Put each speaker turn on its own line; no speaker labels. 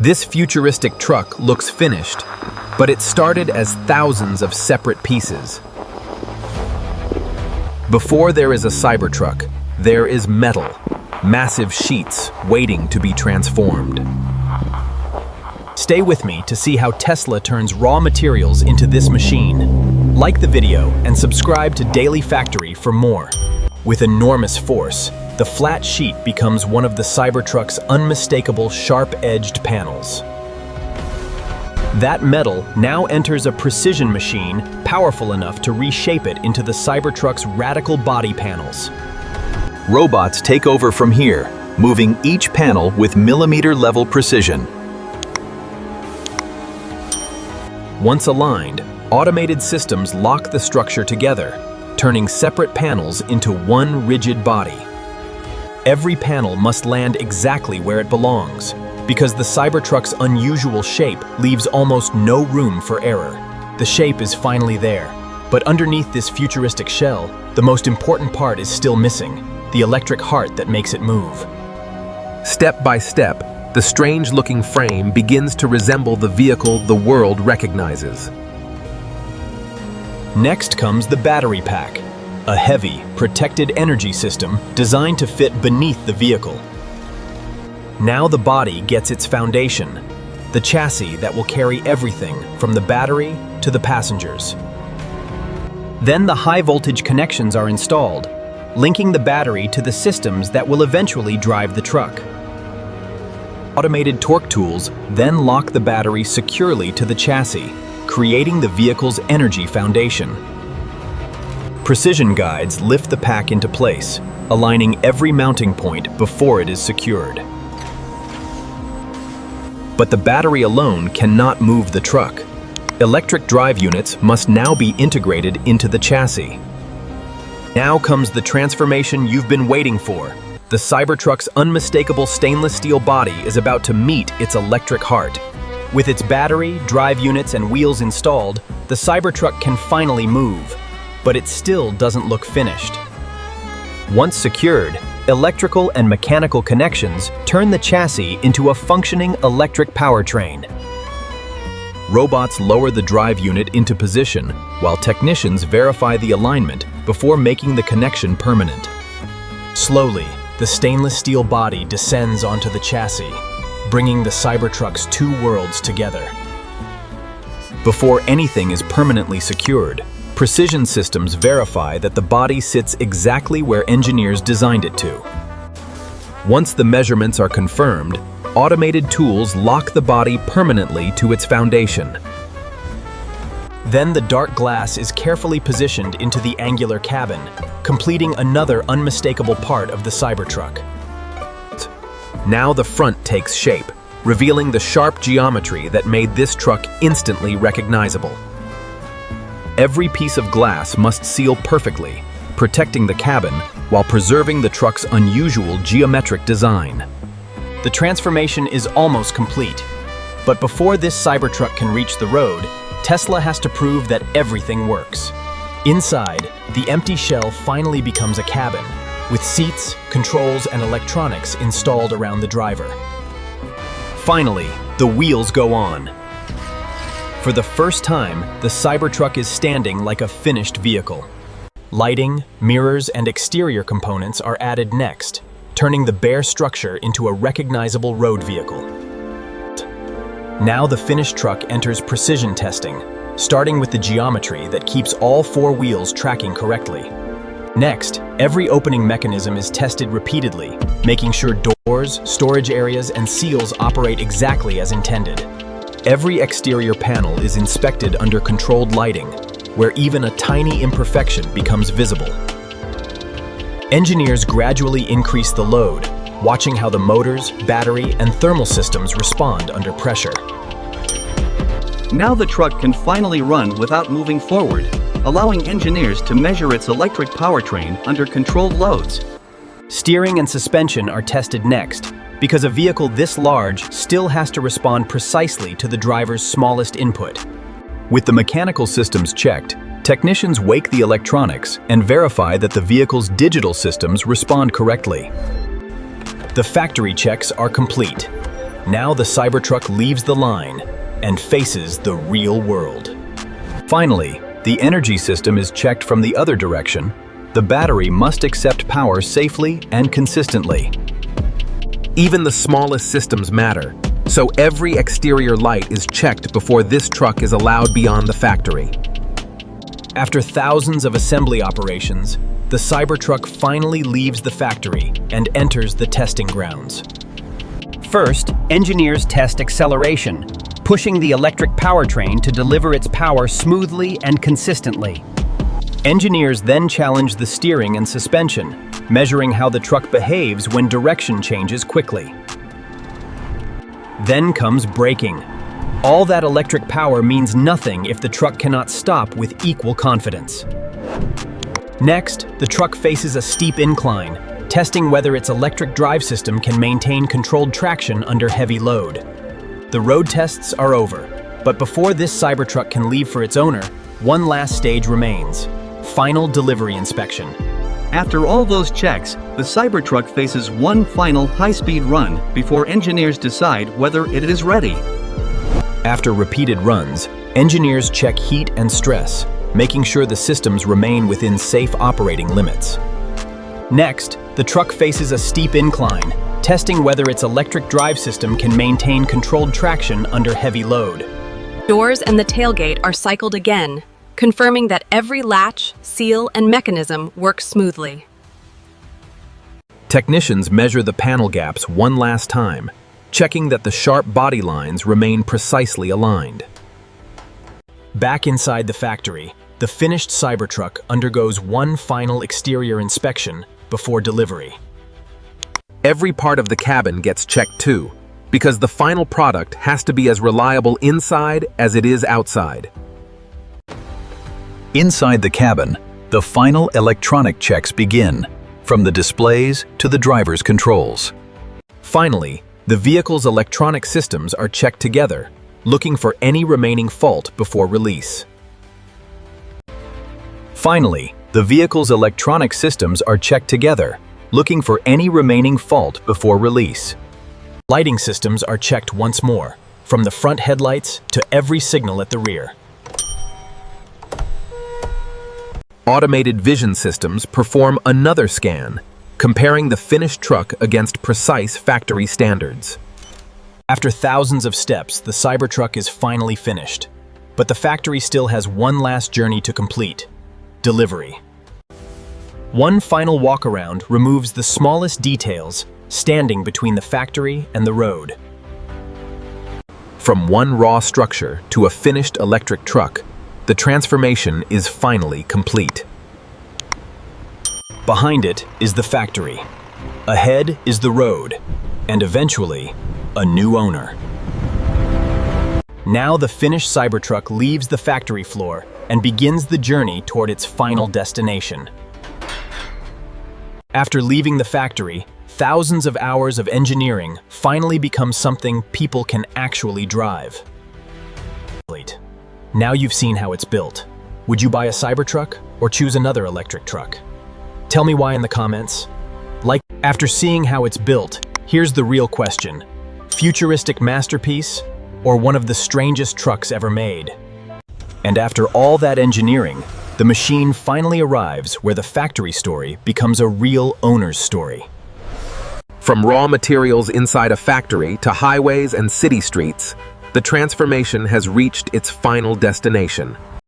This futuristic truck looks finished, but it started as thousands of separate pieces. Before there is a Cybertruck, there is metal, massive sheets waiting to be transformed. Stay with me to see how Tesla turns raw materials into this machine. Like the video and subscribe to Daily Factory for more. With enormous force, the flat sheet becomes one of the Cybertruck's unmistakable sharp-edged panels. That metal now enters a precision machine powerful enough to reshape it into the Cybertruck's radical body panels. Robots take over from here, moving each panel with millimeter-level precision. Once aligned, automated systems lock the structure together, turning separate panels into one rigid body. Every panel must land exactly where it belongs, because the Cybertruck's unusual shape leaves almost no room for error. The shape is finally there, but underneath this futuristic shell, the most important part is still missing, the electric heart that makes it move. Step by step, the strange-looking frame begins to resemble the vehicle the world recognizes. Next comes the battery pack, a heavy, protected energy system designed to fit beneath the vehicle. Now the body gets its foundation, the chassis that will carry everything from the battery to the passengers. Then the high-voltage connections are installed, linking the battery to the systems that will eventually drive the truck. Automated torque tools then lock the battery securely to the chassis, creating the vehicle's energy foundation. Precision guides lift the pack into place, aligning every mounting point before it is secured. But the battery alone cannot move the truck. Electric drive units must now be integrated into the chassis. Now comes the transformation you've been waiting for. The Cybertruck's unmistakable stainless steel body is about to meet its electric heart. With its battery, drive units, and wheels installed, the Cybertruck can finally move, but it still doesn't look finished. Once secured, electrical and mechanical connections turn the chassis into a functioning electric powertrain. Robots lower the drive unit into position, while technicians verify the alignment before making the connection permanent. Slowly, the stainless steel body descends onto the chassis, bringing the Cybertruck's two worlds together. Before anything is permanently secured, precision systems verify that the body sits exactly where engineers designed it to. Once the measurements are confirmed, automated tools lock the body permanently to its foundation. Then the dark glass is carefully positioned into the angular cabin, completing another unmistakable part of the Cybertruck. Now the front takes shape, revealing the sharp geometry that made this truck instantly recognizable. Every piece of glass must seal perfectly, protecting the cabin while preserving the truck's unusual geometric design. The transformation is almost complete, but before this Cybertruck can reach the road, Tesla has to prove that everything works. Inside, the empty shell finally becomes a cabin, with seats, controls, and electronics installed around the driver. Finally, the wheels go on. For the first time, the Cybertruck is standing like a finished vehicle. Lighting, mirrors, and exterior components are added next, turning the bare structure into a recognizable road vehicle. Now the finished truck enters precision testing, starting with the geometry that keeps all four wheels tracking correctly. Next, every opening mechanism is tested repeatedly, making sure doors, storage areas, and seals operate exactly as intended. Every exterior panel is inspected under controlled lighting, where even a tiny imperfection becomes visible. Engineers gradually increase the load, watching how the motors, battery, and thermal systems respond under pressure.
Now the truck can finally run without moving forward, allowing engineers to measure its electric powertrain under controlled loads.
Steering and suspension are tested next, because a vehicle this large still has to respond precisely to the driver's smallest input. With the mechanical systems checked, technicians wake the electronics and verify that the vehicle's digital systems respond correctly. The factory checks are complete. Now the Cybertruck leaves the line and faces the real world. Finally, the energy system is checked from the other direction. The battery must accept power safely and consistently. Even the smallest systems matter, so every exterior light is checked before this truck is allowed beyond the factory. After thousands of assembly operations, the Cybertruck finally leaves the factory and enters the testing grounds.
First, engineers test acceleration, pushing the electric powertrain to deliver its power smoothly and consistently.
Engineers then challenge the steering and suspension, measuring how the truck behaves when direction changes quickly. Then comes braking. All that electric power means nothing if the truck cannot stop with equal confidence. Next, the truck faces a steep incline, testing whether its electric drive system can maintain controlled traction under heavy load. The road tests are over, but before this Cybertruck can leave for its owner, one last stage remains: final delivery inspection.
After all those checks, the Cybertruck faces one final high-speed run before engineers decide whether it is ready.
After repeated runs, engineers check heat and stress, making sure the systems remain within safe operating limits. Next, the truck faces a steep incline, testing whether its electric drive system can maintain controlled traction under heavy load.
Doors and the tailgate are cycled again, confirming that every latch, seal, and mechanism works smoothly.
Technicians measure the panel gaps one last time, checking that the sharp body lines remain precisely aligned. Back inside the factory, the finished Cybertruck undergoes one final exterior inspection before delivery. Every part of the cabin gets checked too, because the final product has to be as reliable inside as it is outside. Inside the cabin, the final electronic checks begin, from the displays to the driver's controls. Finally, the vehicle's electronic systems are checked together, looking for any remaining fault before release. Finally, the vehicle's electronic systems are checked together, looking for any remaining fault before release. Lighting systems are checked once more, from the front headlights to every signal at the rear. Automated vision systems perform another scan, comparing the finished truck against precise factory standards. After thousands of steps, the Cybertruck is finally finished, but the factory still has one last journey to complete: delivery. One final walk-around removes the smallest details standing between the factory and the road. From one raw structure to a finished electric truck, the transformation is finally complete. Behind it is the factory. Ahead is the road, and eventually, a new owner. Now the finished Cybertruck leaves the factory floor and begins the journey toward its final destination. After leaving the factory, thousands of hours of engineering finally become something people can actually drive. Now you've seen how it's built. Would you buy a Cybertruck or choose another electric truck? Tell me why in the comments. After seeing how it's built, here's the real question: futuristic masterpiece or one of the strangest trucks ever made? And after all that engineering, the machine finally arrives where the factory story becomes a real owner's story. From raw materials inside a factory to highways and city streets, the transformation has reached its final destination.